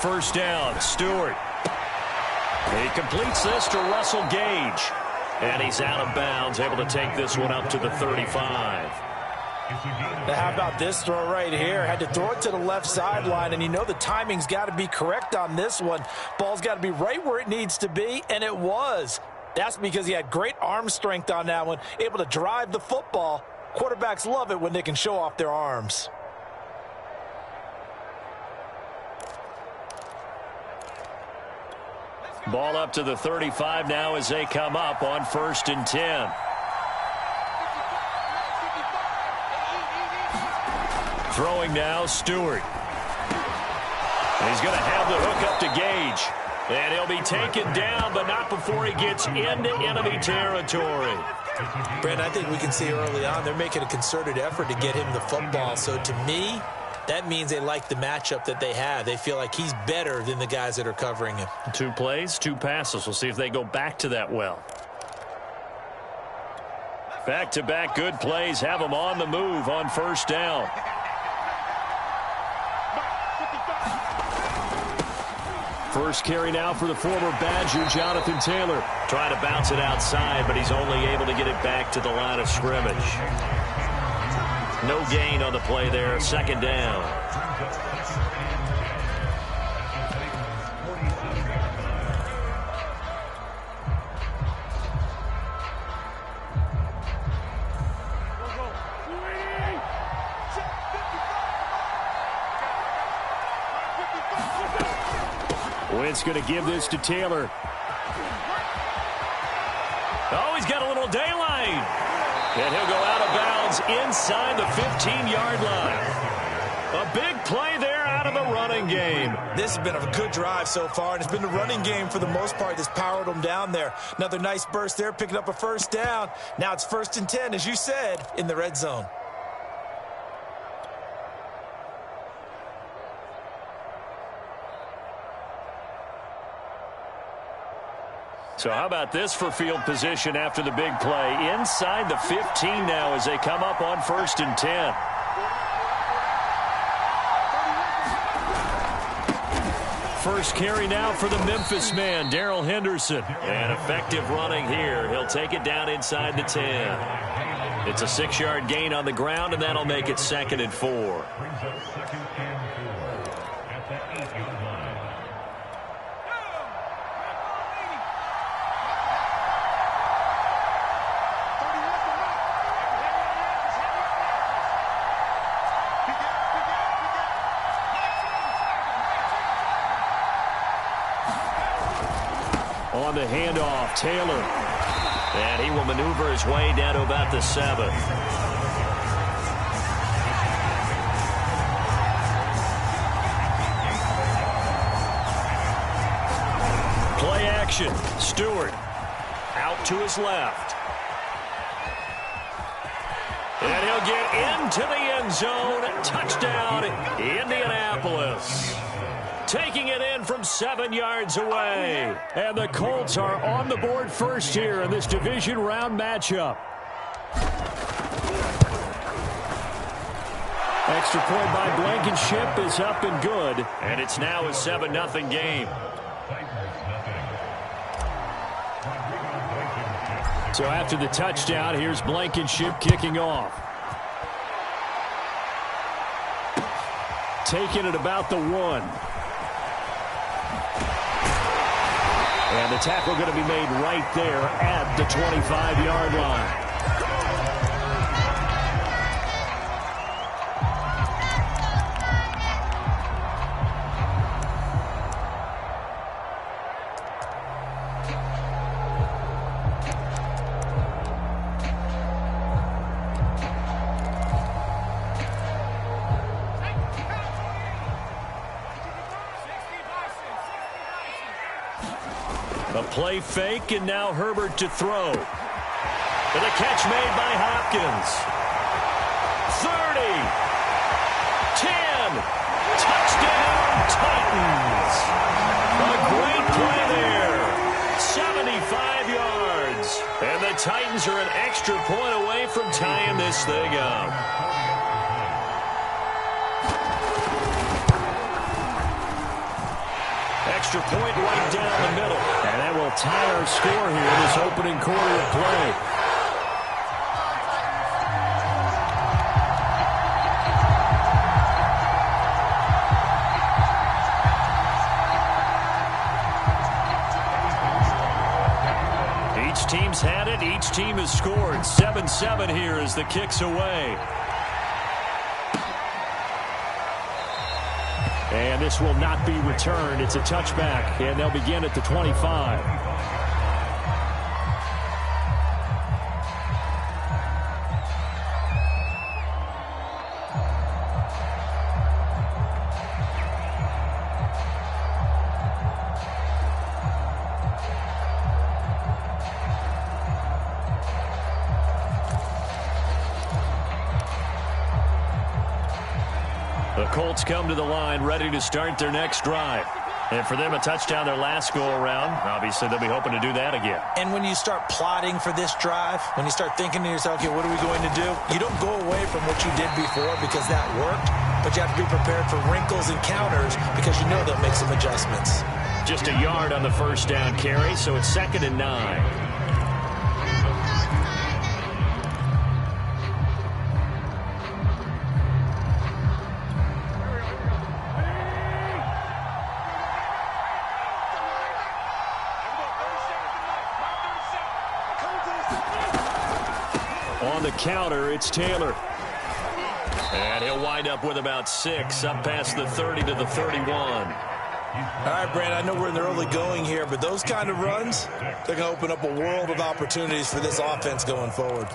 first down. Stewart. He completes this to Russell Gage. And he's out of bounds, able to take this one up to the 35. Now how about this throw right here? Had to throw it to the left sideline, and you know the timing's got to be correct on this one. Ball's got to be right where it needs to be, and it was. That's because he had great arm strength on that one, able to drive the football. Quarterbacks love it when they can show off their arms. Ball up to the 35 now as they come up on 1st and 10. Throwing now, Stewart. He's going to have the hook up to Gage. And he'll be taken down, but not before he gets into enemy territory. Brent, I think we can see early on they're making a concerted effort to get him the football. So to me, that means they like the matchup that they have. They feel like he's better than the guys that are covering him. 2 plays, 2 passes. We'll see if they go back to that well. Back-to-back good plays have him on the move on 1st down. First carry now for the former Badger, Jonathan Taylor. Trying to bounce it outside, but he's only able to get it back to the line of scrimmage. No gain on the play there. 2nd down. Wentz going to give this to Taylor. Oh, he's got a little daylight. And he'll go out of bounds inside the 15-yard line. A big play there out of the running game. This has been a good drive so far, and it's been the running game for the most part that's powered them down there. Another nice burst there, picking up a 1st down. Now it's 1st and 10, as you said, in the red zone. So how about this for field position after the big play? Inside the 15 now as they come up on 1st and 10. First carry now for the Memphis man, Darrell Henderson. And effective running here. He'll take it down inside the 10. It's a 6-yard gain on the ground, and that'll make it 2nd and 4. On the handoff, Taylor. And he will maneuver his way down to about the 7. Play action. Stewart out to his left. And he'll get into the end zone. Touchdown, Indianapolis. Taking it in from 7 yards away. And the Colts are on the board first here in this division round matchup. Extra point by Blankenship is up and good. And it's now a 7-0 game. So after the touchdown, here's Blankenship kicking off. Taking it about the 1. And the tackle going to be made right there at the 25-yard line. A play fake, and now Herbert to throw. And a catch made by Hopkins. 30. 10. Touchdown, Titans. A great play there. 75 yards. And the Titans are an extra point away from tying this thing up. extra point right down the middle. And that will tie our score here in this opening quarter of play. Each team's had it. Each team has scored. 7-7 here as the kick's away. And this will not be returned. It's a touchback, and they'll begin at the 25. The Colts come to the line ready to start their next drive. And for them, a touchdown their last go-around. Obviously, they'll be hoping to do that again. And when you start plotting for this drive, when you start thinking to yourself, okay, what are we going to do? You don't go away from what you did before because that worked, but you have to be prepared for wrinkles and counters because you know they'll make some adjustments. Just a yard on the first down carry, so it's 2nd and 9. On the counter, it's Taylor. And he'll wind up with about 6, up past the 30 to the 31. All right, Brand, I know we're in the early going here, but those kind of runs, they're going to open up a world of opportunities for this offense going forward.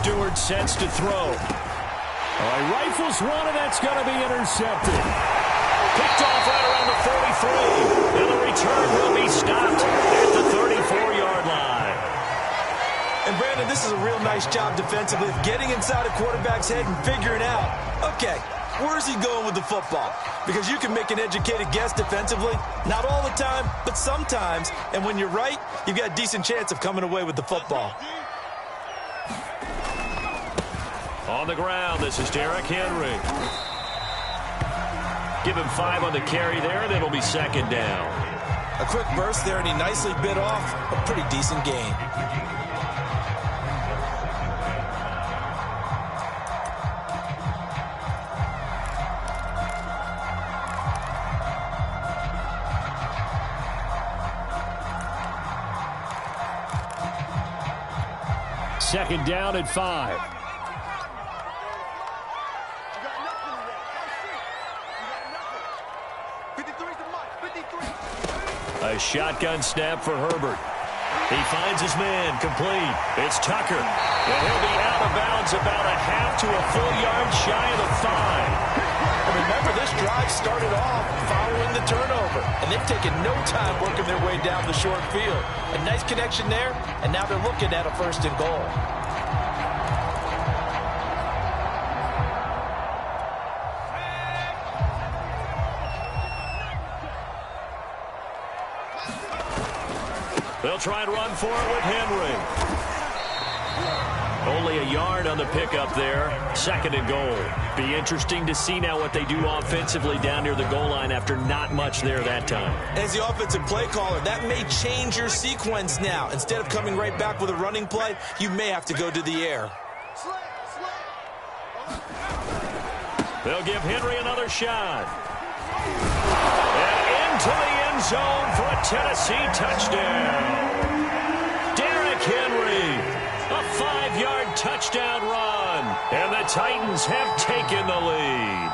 Stewart sets to throw. He rifles one, and that's going to be intercepted. Picked off right around the 43. And the return will be stopped at the 34-yard line. And, Brandon, this is a real nice job defensively of getting inside a quarterback's head and figuring out, okay, where's he going with the football? Because you can make an educated guess defensively. Not all the time, but sometimes. And when you're right, you've got a decent chance of coming away with the football. On the ground, this is Derrick Henry. Give him 5 on the carry there, and it'll be 2nd down. A quick burst there, and he nicely bit off a pretty decent gain. Second down at 5. A shotgun snap for Herbert. He finds his man, complete. It's Tucker. And he'll be out of bounds about a half to a full yard shy of the 5. And remember, this drive started off following the turnover. And they've taken no time working their way down the short field. A nice connection there, and now they're looking at a 1st and goal. They'll try and run for it with Henry. Only a yard on the pickup there. 2nd and goal. Be interesting to see now what they do offensively down near the goal line after not much there that time. As the offensive play caller, that may change your sequence now. Instead of coming right back with a running play, you may have to go to the air. They'll give Henry another shot. And into the end zone for a Tennessee touchdown. Derrick Henry, a 5-yard touchdown run. And the Titans have taken the lead.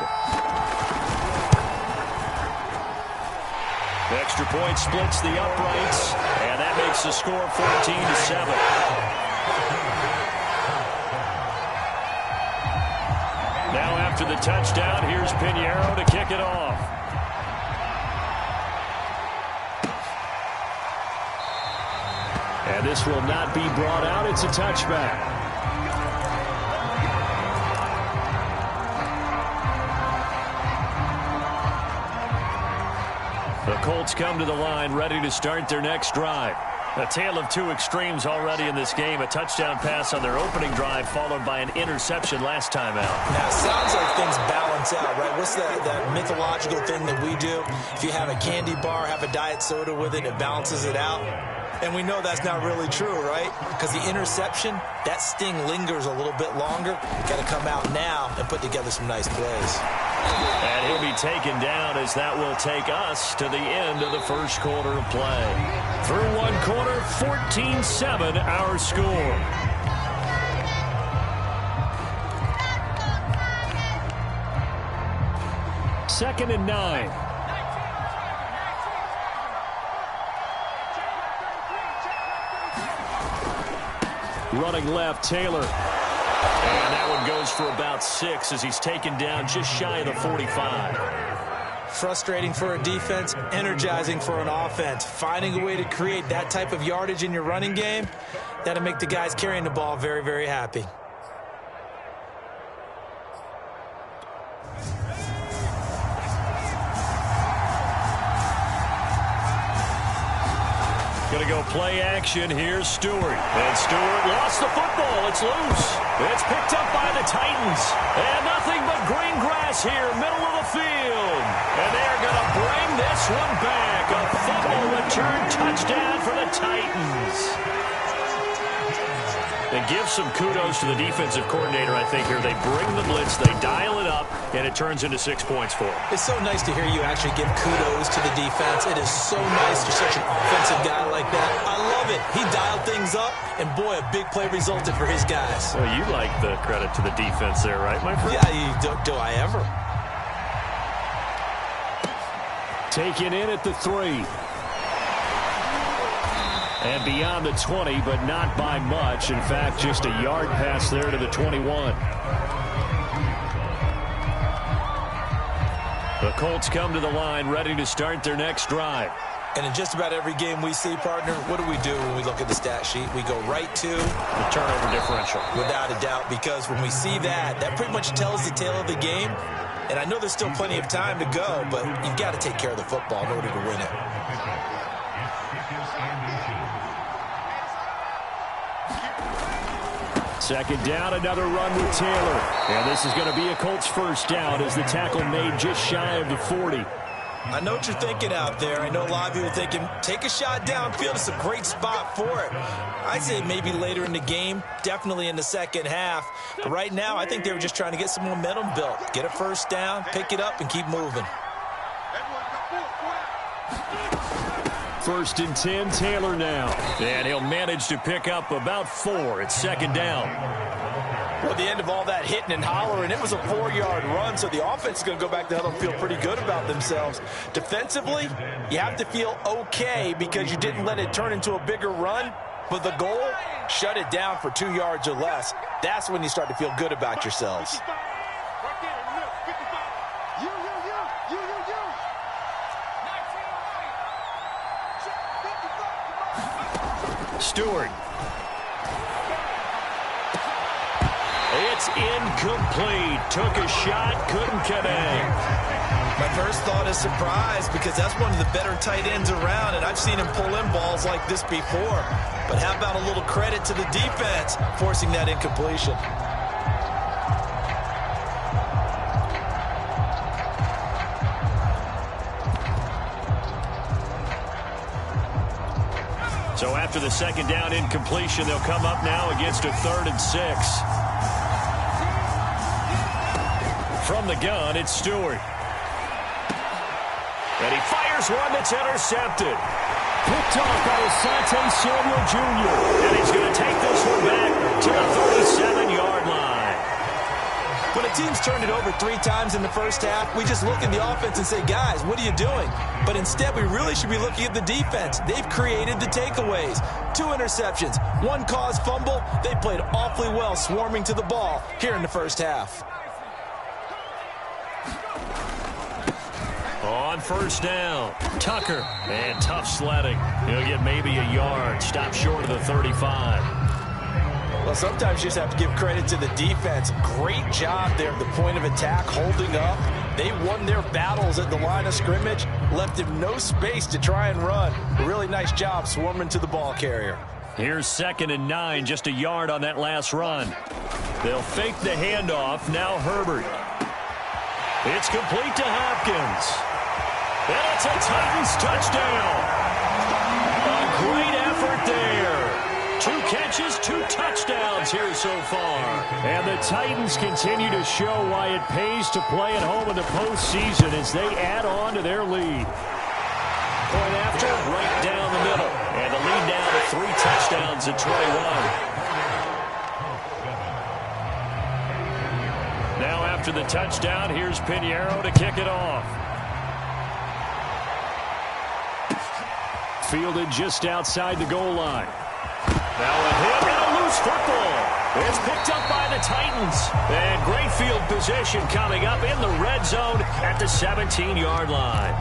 The extra point splits the uprights, and that makes the score 14-7. Now after the touchdown, here's Pinheiro to kick it off. And this will not be brought out. It's a touchback. The Colts come to the line, ready to start their next drive. A tale of two extremes already in this game. A touchdown pass on their opening drive, followed by an interception last time out. Now, it sounds like things balance out, right? What's that mythological thing that we do? If you have a candy bar, have a diet soda with it, it balances it out. And we know that's not really true, right? Because the interception, that sting lingers a little bit longer. Got to come out now and put together some nice plays. And he'll be taken down as that will take us to the end of the first quarter of play. Through one quarter, 14-7 our score. Second and 9. Running left, Taylor. And that one goes for about 6 as he's taken down just shy of the 45. Frustrating for a defense, energizing for an offense. Finding a way to create that type of yardage in your running game, that'll make the guys carrying the ball very, very happy. Going to go play action. Here's Stewart. And Stewart lost the football. It's loose. It's picked up by the Titans. And nothing but green grass here, middle of the field. And they're going to bring this one back. A fumble return touchdown for the Titans. And give some kudos to the defensive coordinator, I think, here. They bring the blitz, they dial it up, and it turns into 6 points for them. It's so nice to hear you actually give kudos to the defense. It is so nice to such an offensive guy like that. I love it. He dialed things up, and boy, a big play resulted for his guys. Well, you like the credit to the defense there, right, my friend? Yeah, do I ever? Taken in at the 3. And beyond the 20, but not by much. In fact, just a yard pass there to the 21. The Colts come to the line, ready to start their next drive. And in just about every game we see, partner, what do we do when we look at the stat sheet? We go right to the turnover differential. Without a doubt, because when we see that, that pretty much tells the tale of the game. And I know there's still plenty of time to go, but you've got to take care of the football in order to win it. Second down, another run with Taylor. And this is going to be a Colts first down as the tackle made just shy of the 40. I know what you're thinking out there. I know a lot of you are thinking, take a shot downfield. It's a great spot for it. I'd say maybe later in the game, definitely in the second half. But right now, I think they were just trying to get some momentum built. Get a first down, pick it up, and keep moving. First and 10, Taylor now. And he'll manage to pick up about 4. It's second down. Well, at the end of all that hitting and hollering, it was a 4-yard run, so the offense is going to go back to huddle and feel pretty good about themselves. Defensively, you have to feel okay because you didn't let it turn into a bigger run, but the goal, shut it down for 2 yards or less. That's when you start to feel good about yourselves. Stewart. It's incomplete. Took a shot, couldn't connect. My first thought is surprise because that's one of the better tight ends around, and I've seen him pull in balls like this before. But how about a little credit to the defense forcing that incompletion? So after the second down incompletion, they'll come up now against a 3rd and 6. From the gun, it's Stewart. And he fires one that's intercepted. Picked off by Asante Samuel Jr. And he's going to take this one back to the 37-yard line. When a team's turned it over 3 times in the first half, we just look at the offense and say, guys, what are you doing? But instead, we really should be looking at the defense. They've created the takeaways. 2 interceptions, 1 caused fumble. They played awfully well swarming to the ball here in the first half. On first down, Tucker. And tough sledding. He'll get maybe a yard. Stop short of the 35. Well, sometimes you just have to give credit to the defense. Great job there at the point of attack, holding up, They won their battles at the line of scrimmage, left him no space to try and run. A really nice job swarming to the ball carrier. Here's 2nd and 9, just a yard on that last run. They'll fake the handoff. Now Herbert. It's complete to Hopkins. And it's a Titans touchdown. A great effort there. 2 catches, 2 touchdowns here so far. And the Titans continue to show why it pays to play at home in the postseason as they add on to their lead. Point after, right down the middle. And the lead down to 3 touchdowns at 21. Now after the touchdown, here's Pinheiro to kick it off. Fielded just outside the goal line. Now a hit and a loose football. It's picked up by the Titans. And great field position coming up in the red zone at the 17-yard line.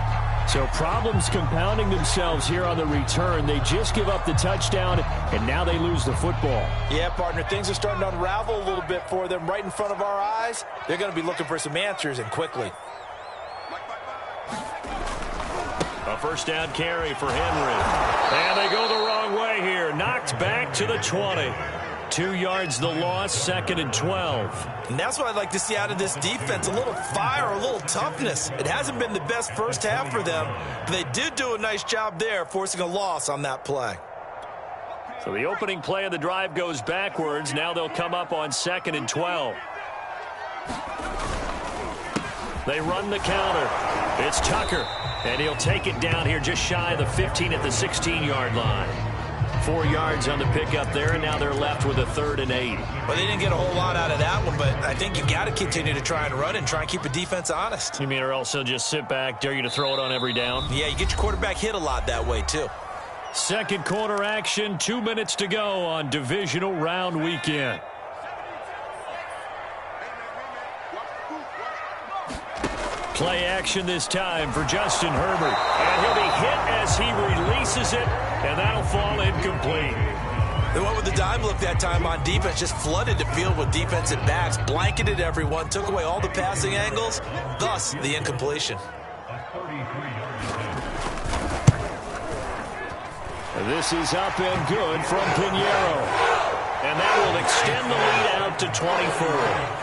So problems compounding themselves here on the return. They just give up the touchdown, and now they lose the football. Yeah, partner, things are starting to unravel a little bit for them right in front of our eyes. They're going to be looking for some answers, and quickly. A first down carry for Henry. And they go the wrong way here. Knocked back to the 20. 2 yards the loss, 2nd and 12. And that's what I'd like to see out of this defense. A little fire, a little toughness. It hasn't been the best first half for them, but they did do a nice job there, forcing a loss on that play. So the opening play of the drive goes backwards. Now they'll come up on 2nd and 12. They run the counter. It's Tucker, and he'll take it down here just shy of the 15 at the 16-yard line. 4 yards on the pickup there, and now they're left with a 3rd and 8. Well, they didn't get a whole lot out of that one, but I think you got to continue to try and run and try and keep the defense honest. You mean or else they'll just sit back, dare you to throw it on every down? Yeah, you get your quarterback hit a lot that way, too. Second quarter action, 2 minutes to go on divisional round weekend. Play action this time for Justin Herbert. And he'll be hit as he releases it, and that'll fall incomplete. They went with the dime look that time on defense, just flooded the field with defensive backs, blanketed everyone, took away all the passing angles, thus the incompletion. This is up and good from Pinheiro. And that will extend the lead out to 24.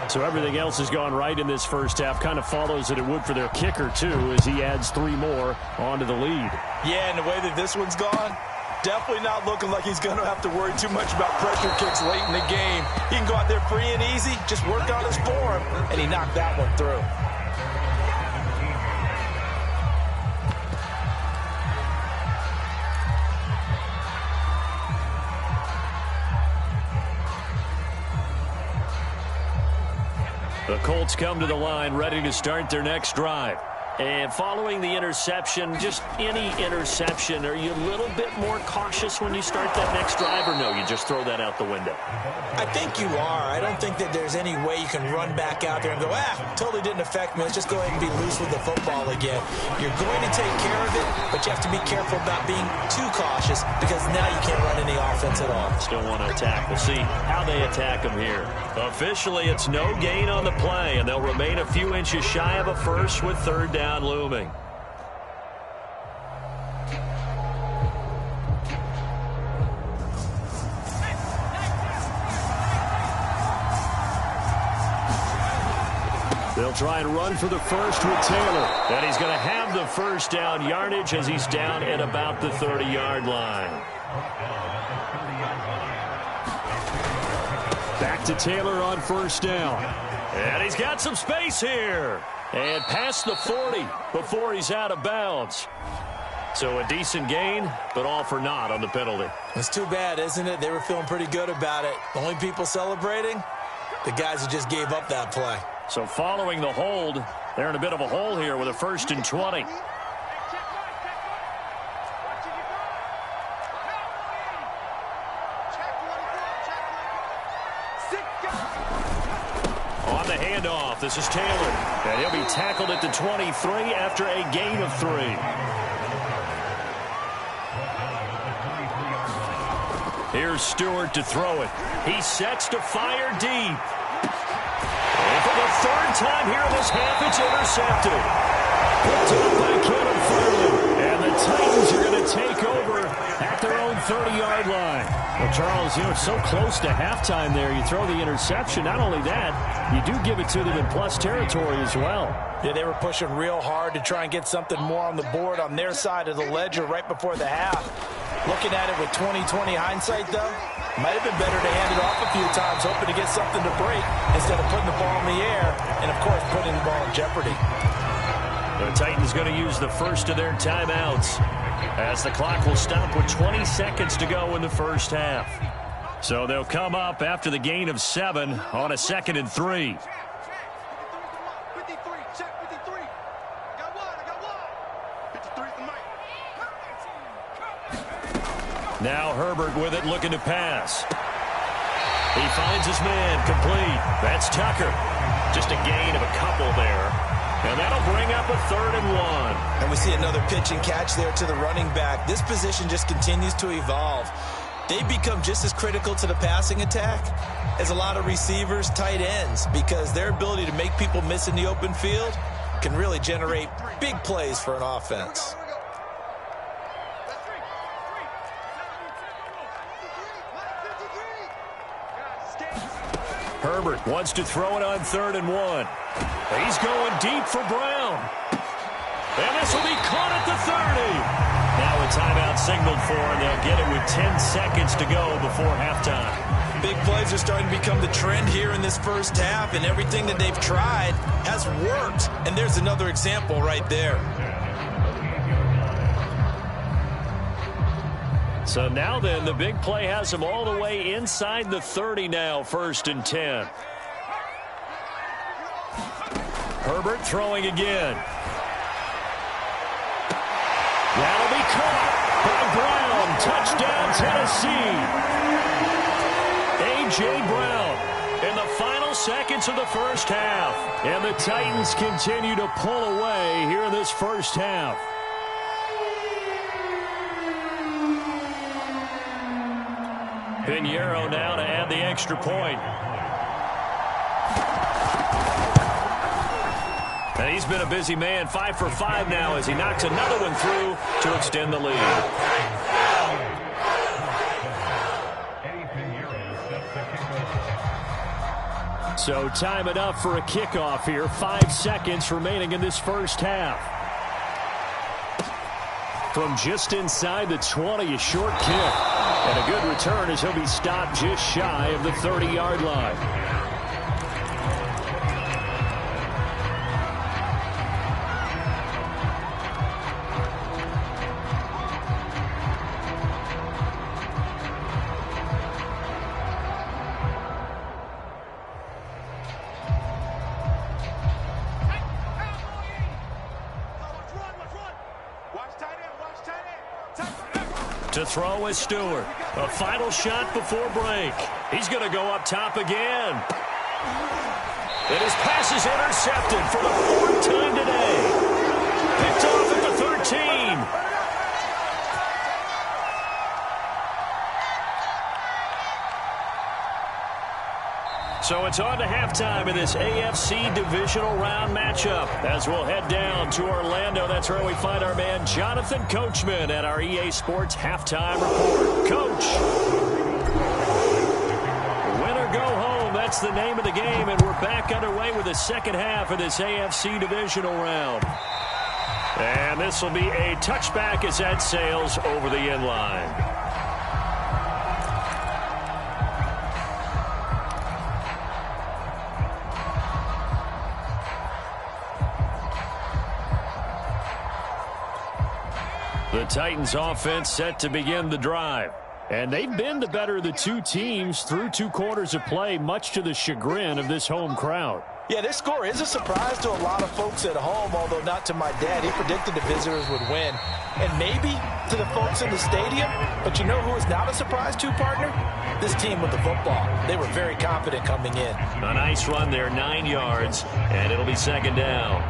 So everything else has gone right in this first half. Kind of follows that it would for their kicker, too, as he adds 3 more onto the lead. Yeah, and the way that this one's gone, definitely not looking like he's going to have to worry too much about pressure kicks late in the game. He can go out there free and easy, just work on his form, and he knocked that one through. The Colts come to the line ready to start their next drive. And following the interception, just any interception, are you a little bit more cautious when you start that next drive, or no, you just throw that out the window? I think you are. I don't think that there's any way you can run back out there and go, totally didn't affect me. Let's just go ahead and be loose with the football again. You're going to take care of it, but you have to be careful about being too cautious because now you can't run any offense at all. Still want to attack. We'll see how they attack them here. Officially, it's no gain on the play, and they'll remain a few inches shy of a first with 3rd down looming. They'll try and run for the first with Taylor. And he's going to have the first down yardage as he's down at about the 30-yard line. Back to Taylor on first down. And he's got some space here. And past the 40 before he's out of bounds. So a decent gain, but all for naught on the penalty. It's too bad, isn't it? They were feeling pretty good about it. The only people celebrating, the guys who just gave up that play. So following the hold, they're in a bit of a hole here with a 1st and 20. On the handoff, this is Taylor. And he'll be tackled at the 23 after a gain of 3. Here's Stewart to throw it. He sets to fire deep. for the third time here in this half, it's intercepted. Picked up by Caleb Farley. And the Titans are going to take over at their own 30-yard line. Well, Charles, it's so close to halftime there. You throw the interception. Not only that, you do give it to them in plus territory as well. Yeah, they were pushing real hard to try and get something more on the board on their side of the ledger right before the half. Looking at it with 20/20 hindsight, though, might have been better to hand it off a few times, hoping to get something to break instead of putting the ball in the air and, of course, putting the ball in jeopardy. The Titans going to use the first of their timeouts as the clock will stop with 20 seconds to go in the first half. So they'll come up after the gain of 7 on a 2nd and 3. Now Herbert with it, looking to pass. He finds his man, complete. That's Tucker. Just a gain of a couple there. And that'll bring up a 3rd and 1. And we see another pitch and catch there to the running back. This position just continues to evolve. They become just as critical to the passing attack as a lot of receivers, tight ends, because their ability to make people miss in the open field can really generate big plays for an offense. Herbert wants to throw it on 3rd and 1. He's going deep for Brown. And this will be caught at the 30. Now a timeout signaled for, and they'll get it with 10 seconds to go before halftime. Big plays are starting to become the trend here in this first half, and everything that they've tried has worked. And there's another example right there. So now then, the big play has them all the way inside the 30 now, 1st and 10. Herbert throwing again. That'll be caught by Brown. Touchdown, Tennessee. A.J. Brown in the final seconds of the first half. And the Titans continue to pull away here in this first half. Pinheiro now to add the extra point. And he's been a busy man, 5 for 5 now as he knocks another one through to extend the lead. So time enough for a kickoff here. 5 seconds remaining in this first half. From just inside the 20, a short kick. And a good return as he'll be stopped just shy of the 30-yard line. To throw is Stewart. A final shot before break. He's going to go up top again. And his pass is intercepted for the 4th time today. Picked off at the 13. So it's on to halftime in this AFC divisional round matchup. As we'll head down to Orlando, that's where we find our man Jonathan Coachman at our EA Sports Halftime Report. Coach. Win or go home, that's the name of the game, and we're back underway with the second half of this AFC divisional round. And this will be a touchback as that sails over the end line. The Titans offense set to begin the drive. And they've been the better of the two teams through 2 quarters of play, much to the chagrin of this home crowd. Yeah, this score is a surprise to a lot of folks at home, although not to my dad. He predicted the visitors would win. And maybe to the folks in the stadium. But you know who is not a surprise to, partner? This team with the football. They were very confident coming in. A nice run there, 9 yards, and it'll be 2nd down.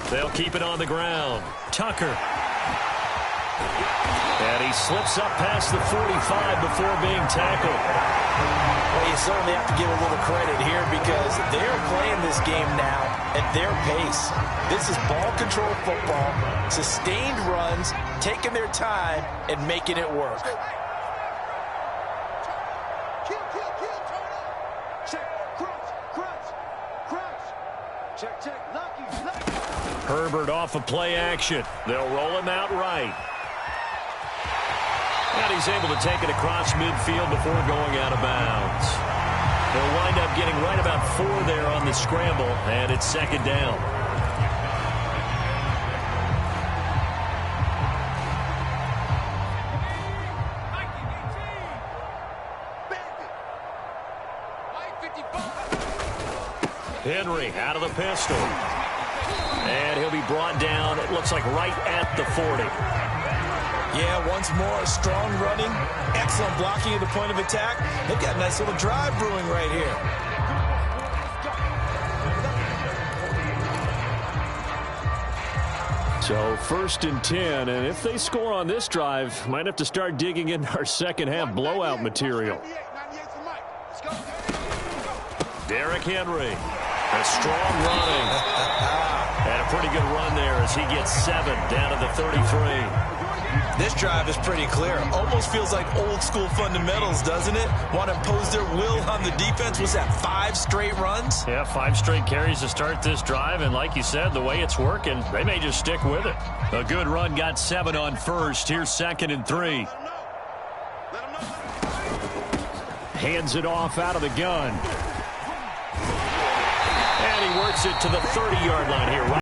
They'll keep it on the ground. Tucker. And he slips up past the 45 before being tackled. Well, you certainly have to give a little credit here because they're playing this game now at their pace. This is ball control football, sustained runs, taking their time, and making it work. Herbert off of play action. They'll roll him out right. And he's able to take it across midfield before going out of bounds. They'll wind up getting right about 4 there on the scramble, and it's second down. Henry out of the pistol. And he'll be brought down, it looks like right at the 40. Yeah, once more, strong running, excellent blocking at the point of attack. They've got a nice little drive brewing right here. So 1st and 10, and if they score on this drive, might have to start digging into our second half blowout material. Derrick Henry, a strong running. And a pretty good run there as he gets 7 down to the 33. This drive is pretty clear. Almost feels like old school fundamentals, doesn't it? Want to impose their will on the defense. Was that 5 straight runs? Yeah, 5 straight carries to start this drive. And like you said, the way it's working, they may just stick with it. A good run got 7 on first. Here's 2nd and 3. Hands it off out of the gun. And he works it to the 30-yard line here.